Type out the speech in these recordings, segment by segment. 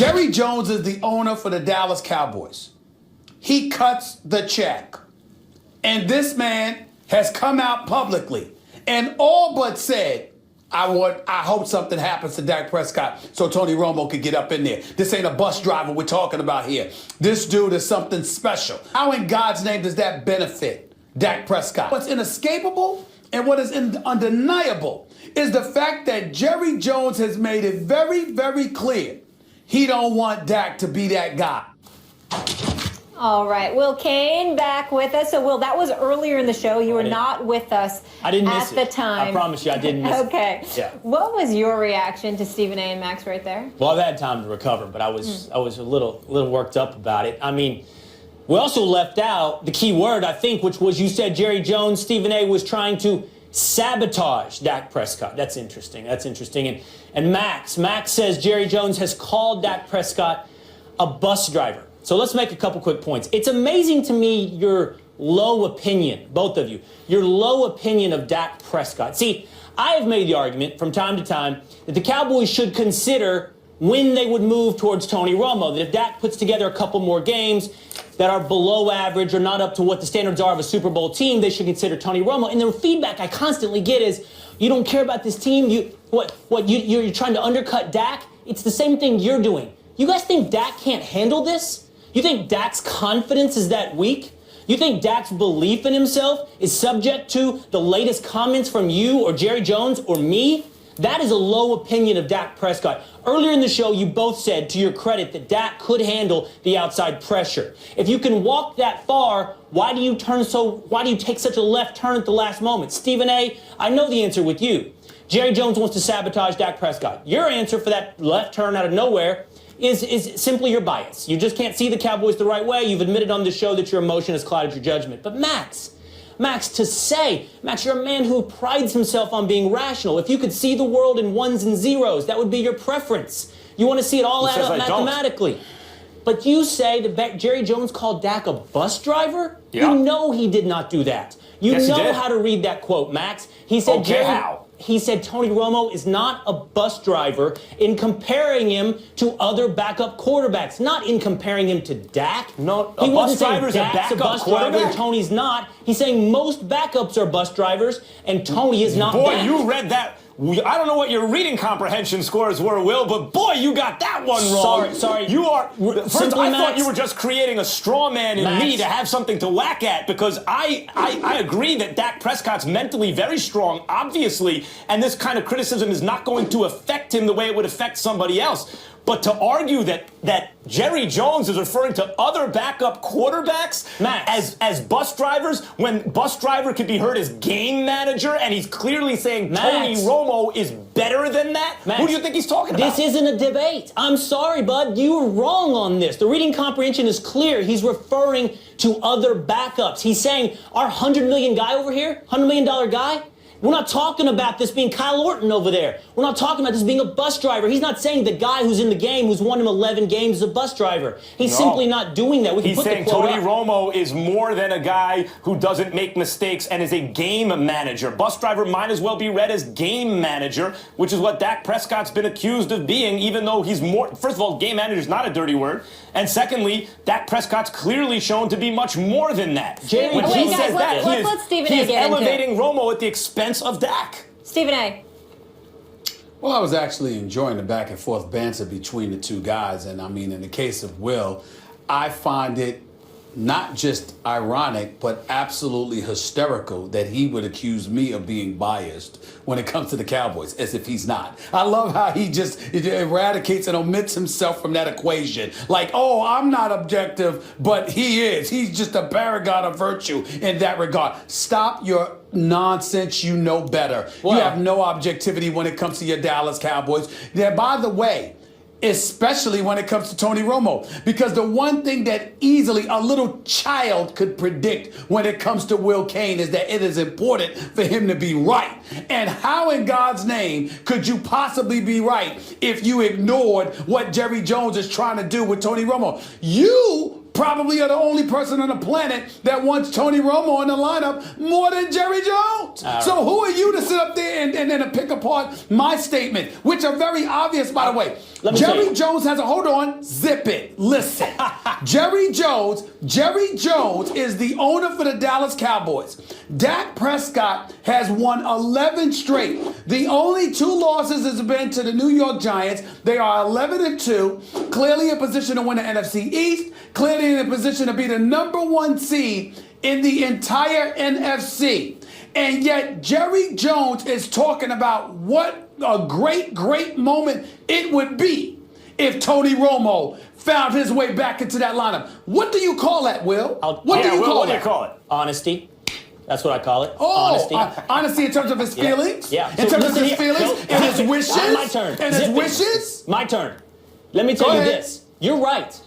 Jerry Jones is the owner for the Dallas Cowboys. He cuts the check. And this man has come out publicly and all but said, I hope something happens to Dak Prescott so Tony Romo could get up in there. This ain't a bus driver we're talking about here. This dude is something special. How in God's name does that benefit Dak Prescott? What's inescapable and what is undeniable is the fact that Jerry Jones has made it very, very clear he don't want Dak to be that guy. All right, Will Kane back with us. So, Will, that was earlier in the show. You were not with us I didn't miss at the time. I promise you, I didn't miss okay. it. Yeah. What was your reaction to Stephen A. and Max right there? Well, I've had time to recover, but I was a little worked up about it. I mean, we also left out the key word, I think, which was you said Jerry Jones, Stephen A. was trying to sabotage Dak Prescott. That's interesting. That's interesting. And Max says Jerry Jones has called Dak Prescott a bus driver. So let's make a couple quick points. It's amazing to me your low opinion, both of you, your low opinion of Dak Prescott. See, I have made the argument from time to time that the Cowboys should consider when they would move towards Tony Romo, that if Dak puts together a couple more games that are below average or not up to what the standards are of a Super Bowl team, they should consider Tony Romo. And the feedback I constantly get is, you don't care about this team, you're trying to undercut Dak? It's the same thing you're doing. You guys think Dak can't handle this? You think Dak's confidence is that weak? You think Dak's belief in himself is subject to the latest comments from you or Jerry Jones or me? That is a low opinion of Dak Prescott. Earlier in the show, you both said, to your credit, that Dak could handle the outside pressure. If you can walk that far, why do you take such a left turn at the last moment? Stephen A., I know the answer with you. Jerry Jones wants to sabotage Dak Prescott. Your answer for that left turn out of nowhere is simply your bias. You just can't see the Cowboys the right way. You've admitted on the show that your emotion has clouded your judgment. But Max, you're a man who prides himself on being rational. If you could see the world in ones and zeros, that would be your preference. You want to see it all add up mathematically. But you say that Jerry Jones called Dak a bus driver? Yeah. You know he did not do that. You know how to read that quote, Max. He said He said Tony Romo is not a bus driver in comparing him to other backup quarterbacks, not in comparing him to Dak. No, a bus driver is a backup quarterback. Tony's not. He's saying most backups are bus drivers, and Tony is not. Boy, you read that. I don't know what your reading comprehension scores were, Will, but boy, you got that one wrong. Sorry. You are. First, I thought you were just creating a straw man in me to have something to whack at, because I agree that Dak Prescott's mentally very strong, obviously, and this kind of criticism is not going to affect him the way it would affect somebody else. But to argue that Jerry Jones is referring to other backup quarterbacks as bus drivers, when bus driver could be heard as game manager, and he's clearly saying Tony Romo is better than that? Who do you think he's talking about? This isn't a debate. I'm sorry, bud. You were wrong on this. The reading comprehension is clear. He's referring to other backups. He's saying our $100 million guy over here, $100 million guy, we're not talking about this being Kyle Orton over there. We're not talking about this being a bus driver. He's not saying the guy who's in the game, who's won him 11 games, is a bus driver. He's simply not doing that. He's saying Tony Romo is more than a guy who doesn't make mistakes and is a game manager. Bus driver might as well be read as game manager, which is what Dak Prescott's been accused of being, even though he's more. First of all, game manager is not a dirty word. And secondly, Dak Prescott's clearly shown to be much more than that. When he says that, he is elevating Romo at the expense of Dak. Stephen A. Well, I was actually enjoying the back and forth banter between the two guys. And I mean, in the case of Will, I find it not just ironic, but absolutely hysterical that he would accuse me of being biased when it comes to the Cowboys, as if he's not. I love how he just eradicates and omits himself from that equation. Like, oh, I'm not objective, but he is. He's just a paragon of virtue in that regard. Stop your nonsense. You know better. Well, you have no objectivity when it comes to your Dallas Cowboys. Yeah, by the way, especially when it comes to Tony Romo. Because the one thing that easily a little child could predict when it comes to Will Kane is that it is important for him to be right. And how in God's name could you possibly be right if you ignored what Jerry Jones is trying to do with Tony Romo? You probably are the only person on the planet that wants Tony Romo in the lineup more than Jerry Jones. So who are you to sit up there and pick apart my statement, which are very obvious, by the way. Jerry Jones has a, hold on, zip it, listen. Jerry Jones is the owner for the Dallas Cowboys. Dak Prescott has won 11 straight. The only 2 losses has been to the New York Giants. They are 11-2, clearly in position to win the NFC East, clearly in a position to be the #1 seed in the entire NFC. And yet Jerry Jones is talking about what a great moment it would be if Tony Romo found his way back into that lineup. What do you call that, Will? What do you call it? Honesty. That's what I call it. Oh, honesty. Honesty in terms of his feelings? Yeah. In terms of his feelings and his wishes? My turn. And his wishes? My turn. Let me tell you this. You're right.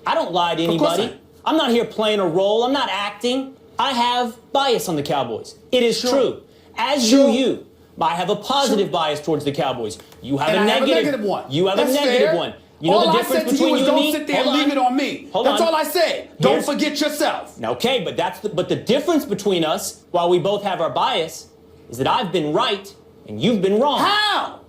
I don't lie to anybody. I'm not here playing a role. I'm not acting. I have bias on the Cowboys. It is true. As do you. I have a positive bias towards the Cowboys. You have a negative one. You have a negative one. You know the difference between you and me? Don't sit there and leave it on me. That's all I said. Don't forget yourself. Okay, but the difference between us, while we both have our bias, is that I've been right and you've been wrong. How?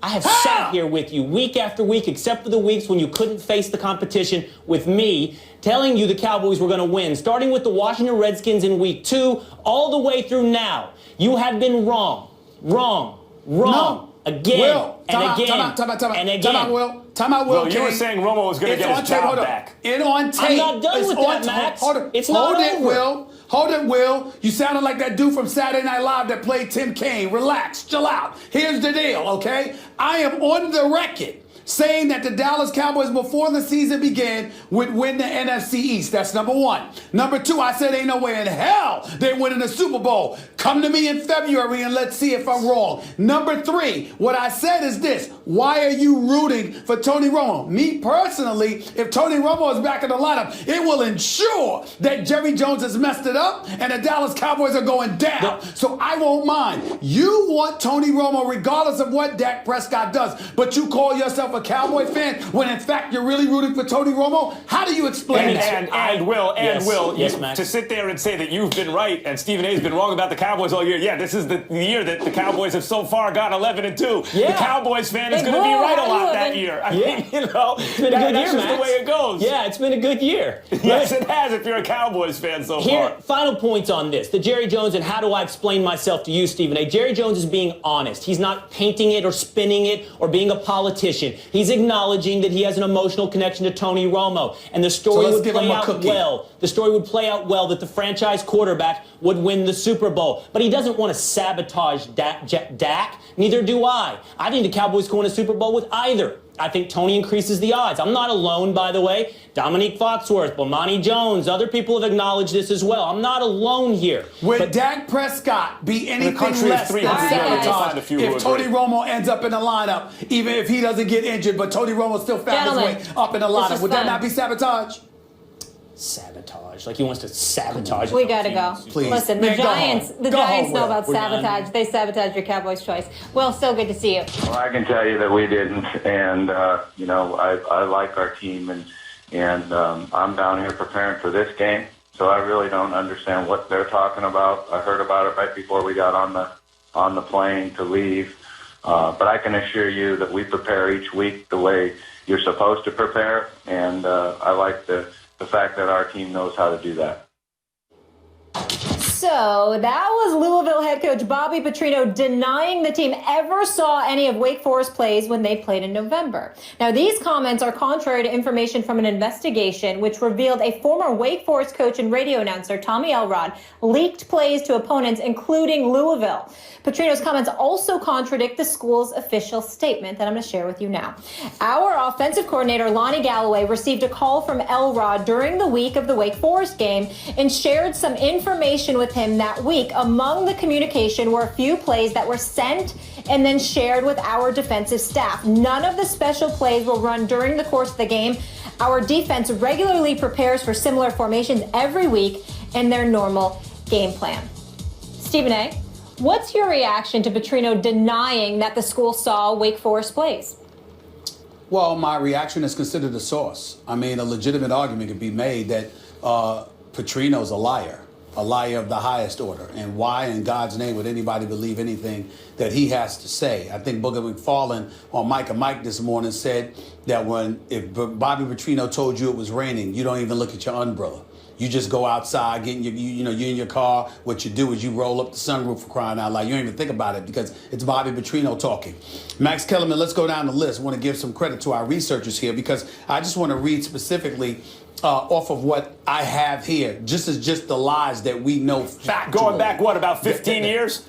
I have sat here with you week after week, except for the weeks when you couldn't face the competition with me, telling you the Cowboys were going to win, starting with the Washington Redskins in week 2, all the way through now. You have been wrong. No. Again, Will, and again, and again. Time out, Will. Well, you were saying Romo was going to get his job back. It's on tape. I'm not done with that, Max. It's not over. Hold it, Will. You sounded like that dude from Saturday Night Live that played Tim Kaine. Relax, chill out. Here's the deal, okay? I am on the record saying that the Dallas Cowboys, before the season began, would win the NFC East. That's number 1. Number 2, I said ain't no way in hell they're winning the Super Bowl. Come to me in February and let's see if I'm wrong. Number 3, what I said is this. Why are you rooting for Tony Romo? Me personally, if Tony Romo is back in the lineup, it will ensure that Jerry Jones has messed it up and the Dallas Cowboys are going down. So I won't mind. You want Tony Romo regardless of what Dak Prescott does, but you call yourself a Cowboy fan when in fact you're really rooting for Tony Romo? How do you explain that? And Will, Max. To sit there and say that you've been right and Stephen A's been wrong about the Cowboys all year. Yeah, this is the year that the Cowboys have so far gone 11-2. Yeah. The Cowboys fan is going to be right a lot that year. I mean, you know, it's been a good year, that's just Max. the way it goes. Yeah, it's been a good year. Yes, it has if you're a Cowboys fan so far. Final points on this. The Jerry Jones and how do I explain myself to you, Stephen A. Jerry Jones is being honest. He's not painting it or spinning it or being a politician. He's acknowledging that he has an emotional connection to Tony Romo. And the story would play out well. The story would play out well that the franchise quarterback would win the Super Bowl. But he doesn't want to sabotage Dak. Neither do I. I think the Cowboys can win a Super Bowl with either. I think Tony increases the odds. I'm not alone, by the way. Dominique Foxworth, Bomani Jones, other people have acknowledged this as well. I'm not alone here. Would Dak Prescott be anything less than 300 sabotage if Tony Romo ends up in the lineup, even if he doesn't get injured, but Tony Romo still found his way up in the lineup? Would that not be sabotage? Sabotage. Like he wants to sabotage. We gotta go. Please. Listen, the Giants know about sabotage. Done. They sabotage your Cowboys' choice. Well, so good to see you. Well, I can tell you that we didn't, and you know, I like our team, and I'm down here preparing for this game, so I really don't understand what they're talking about. I heard about it right before we got on the plane to leave, but I can assure you that we prepare each week the way you're supposed to prepare, and I like the fact that our team knows how to do that. So that was Louisville head coach Bobby Petrino denying the team ever saw any of Wake Forest plays when they played in November. Now, these comments are contrary to information from an investigation which revealed a former Wake Forest coach and radio announcer, Tommy Elrod, leaked plays to opponents, including Louisville. Petrino's comments also contradict the school's official statement that I'm going to share with you now. Our offensive coordinator, Lonnie Galloway, received a call from Elrod during the week of the Wake Forest game and shared some information with him that week. Among the communication were a few plays that were sent and then shared with our defensive staff. None of the special plays will run during the course of the game. Our defense regularly prepares for similar formations every week in their normal game plan. Stephen A., what's your reaction to Petrino denying that the school saw Wake Forest plays? Well, my reaction is considered a source. I mean, a legitimate argument could be made that Petrino's a liar of the highest order. And why in God's name would anybody believe anything that he has to say? I think Booger McFarlane on Mike and Mike this morning said that if Bobby Petrino told you it was raining, you don't even look at your umbrella. You just go outside, get in you're in your car. What you do is you roll up the sunroof, for crying out loud. You don't even think about it because it's Bobby Petrino talking. Max Kellerman, let's go down the list. I want to give some credit to our researchers here because I just want to read specifically off of what I have here, just the lies that we know factually. Going back, what, about 15 years?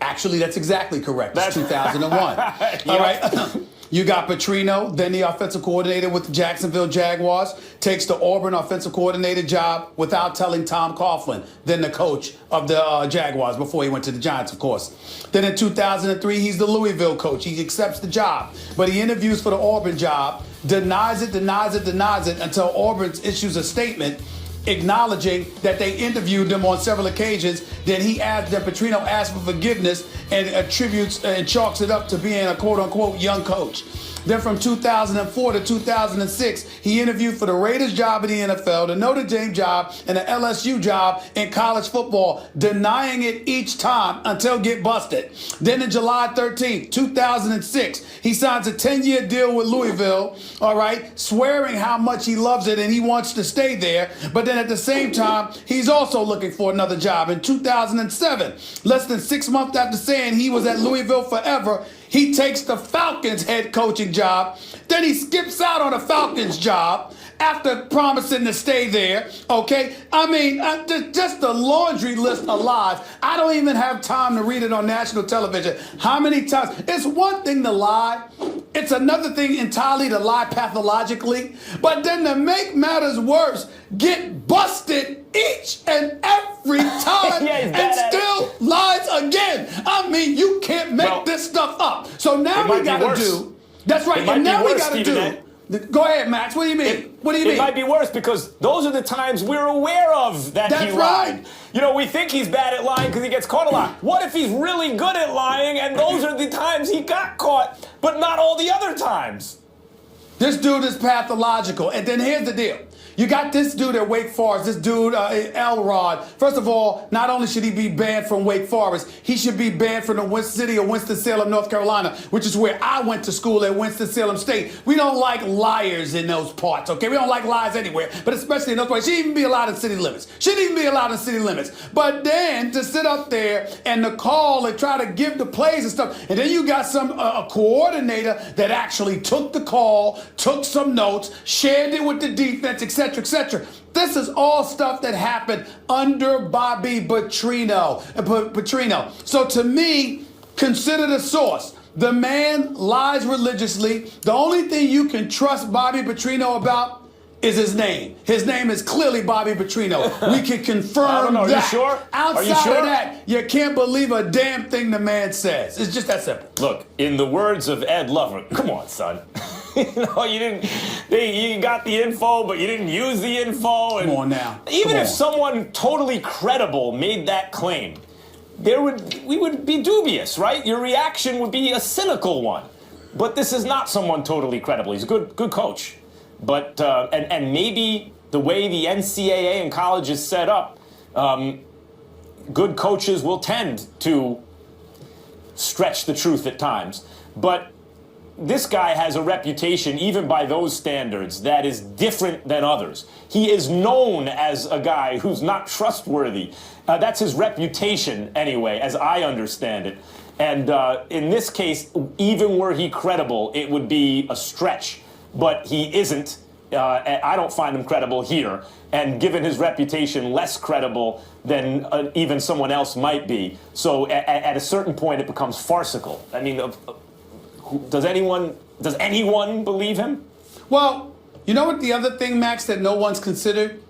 Actually, that's exactly correct. It's 2001. All right. You got Petrino, then the offensive coordinator with the Jacksonville Jaguars, takes the Auburn offensive coordinator job without telling Tom Coughlin, then the coach of the Jaguars before he went to the Giants, of course. Then in 2003, he's the Louisville coach. He accepts the job, but he interviews for the Auburn job, denies it until Auburn issues a statement acknowledging that they interviewed him on several occasions. Then Petrino asked for forgiveness and attributes and chalks it up to being a quote-unquote young coach. Then from 2004 to 2006, he interviewed for the Raiders job in the NFL, the Notre Dame job, and the LSU job in college football, denying it each time until get busted. Then in July 13th, 2006, he signs a 10-year deal with Louisville, all right, swearing how much he loves it and he wants to stay there. But then at the same time, he's also looking for another job. In 2007, less than 6 months after saying he was at Louisville forever, he takes the Falcons head coaching job. Then he skips out on the Falcons job after promising to stay there, okay? I mean, just the laundry list of lies. I don't even have time to read it on national television. How many times? It's one thing to lie. It's another thing entirely to lie pathologically. But then to make matters worse, get busted each and every time and still lies again. I mean, you can't make this stuff up. So now we got to do. That's right. And now we got to do. Go ahead, Max. What do you mean? It might be worse because those are the times we're aware of that he lied. Right. You know, we think he's bad at lying because he gets caught a lot. What if he's really good at lying and those are the times he got caught, but not all the other times? This dude is pathological. And then here's the deal. You got this dude at Wake Forest, this dude, Elrod. First of all, not only should he be banned from Wake Forest, he should be banned from the city of Winston-Salem, North Carolina, which is where I went to school at Winston-Salem State. We don't like liars in those parts, okay? We don't like lies anywhere, but especially in those parts. She shouldn't even be allowed in city limits. Shouldn't even be allowed in city limits. But then to sit up there and to call and try to give the plays and stuff, and then you got a coordinator that actually took the call, took some notes, shared it with the defense, etc. etc. This is all stuff that happened under Bobby Petrino. So to me, consider the source. The man lies religiously. The only thing you can trust Bobby Petrino about is his name. His name is clearly Bobby Petrino. We can confirm that. Are you sure? Outside of that, you can't believe a damn thing the man says. It's just that simple. Look, in the words of Ed Lover, come on, son. You got the info, but you didn't use the info. Come on now. Even if someone totally credible made that claim, we would be dubious, right? Your reaction would be a cynical one. But this is not someone totally credible. He's a good coach. But and maybe the way the NCAA and college is set up, good coaches will tend to stretch the truth at times. But this guy has a reputation, even by those standards, that is different than others. He is known as a guy who's not trustworthy. That's his reputation, anyway, as I understand it. And in this case, even were he credible, it would be a stretch. But he isn't. I don't find him credible here. And given his reputation, less credible than even someone else might be. So at a certain point, it becomes farcical. I mean, does anyone believe him? Well, you know what the other thing, Max, that no one's considered?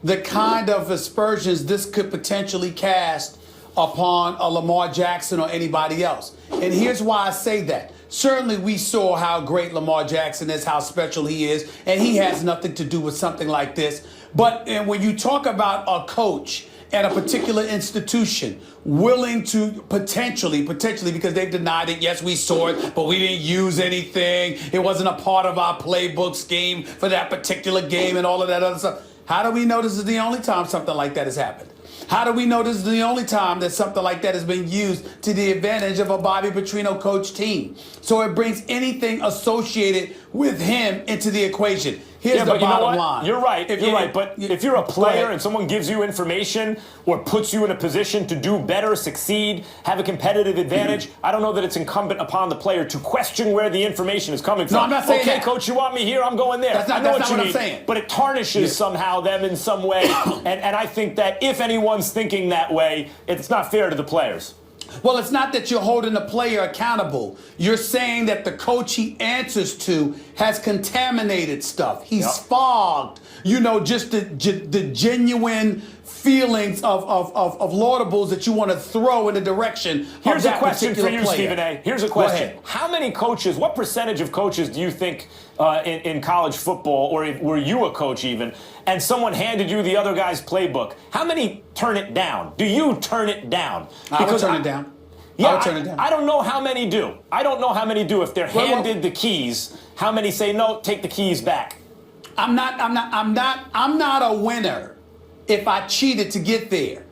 The kind of aspersions this could potentially cast upon a Lamar Jackson or anybody else. And here's why I say that. Certainly we saw how great Lamar Jackson is, how special he is, and he has nothing to do with something like this. But when you talk about a coach and a particular institution willing to potentially, because they've denied it, yes, we saw it, but we didn't use anything. It wasn't a part of our playbook scheme for that particular game and all of that other stuff. How do we know this is the only time something like that has happened? How do we know this is the only time that something like that has been used to the advantage of a Bobby Petrino coach team? So it brings anything associated with him into the equation. Here's the bottom line. You're right. You're right. But if you're a player and someone gives you information or puts you in a position to do better, succeed, have a competitive advantage, I don't know that it's incumbent upon the player to question where the information is coming from. No, I'm not saying okay, that. Coach, you want me here? I'm going there. That's not what I'm saying. But it tarnishes somehow them in some way. and I think that if anyone's thinking that way, it's not fair to the players. Well, it's not that you're holding the player accountable. You're saying that the coach he answers to has contaminated stuff. He's fogged, just the genuine feelings of laudables that you want to throw in the direction Here's of that a question for you, player. Stephen A. Here's a question. How many coaches, what percentage of coaches do you think in college football, or were you a coach even, and someone handed you the other guy's playbook, how many turn it down? Do you turn it down? I would turn it down. Yeah, I would turn it down. I don't know how many do. If they're handed the keys, how many say, no, take the keys back? I'm not a winner if I cheated to get there.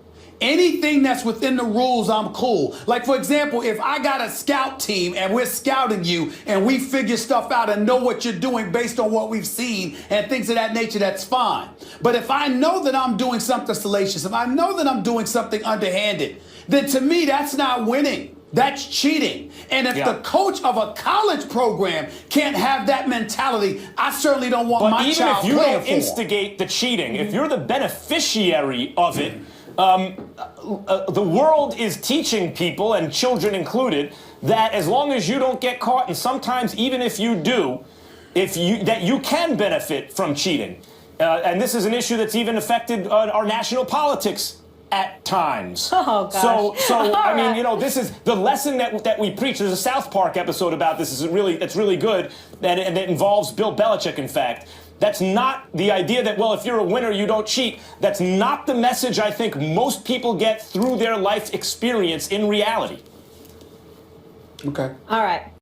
Anything that's within the rules, I'm cool. Like, for example, if I got a scout team and we're scouting you and we figure stuff out and know what you're doing based on what we've seen and things of that nature, that's fine. But if I know that I'm doing something salacious, if I know that I'm doing something underhanded, then to me, that's not winning. That's cheating. And if the coach of a college program can't have that mentality, I certainly don't want my child playing for. But even if you don't instigate the cheating, if you're the beneficiary of it, the world is teaching people, and children included, that as long as you don't get caught, and sometimes even if you do, that you can benefit from cheating. And this is an issue that's even affected our national politics at times. Oh, gosh. So I mean, this is the lesson that we preach. There's a South Park episode about this. It's really good, and it involves Bill Belichick, in fact. That's not the idea that, well, if you're a winner, you don't cheat. That's not the message I think most people get through their life experience in reality. Okay. All right.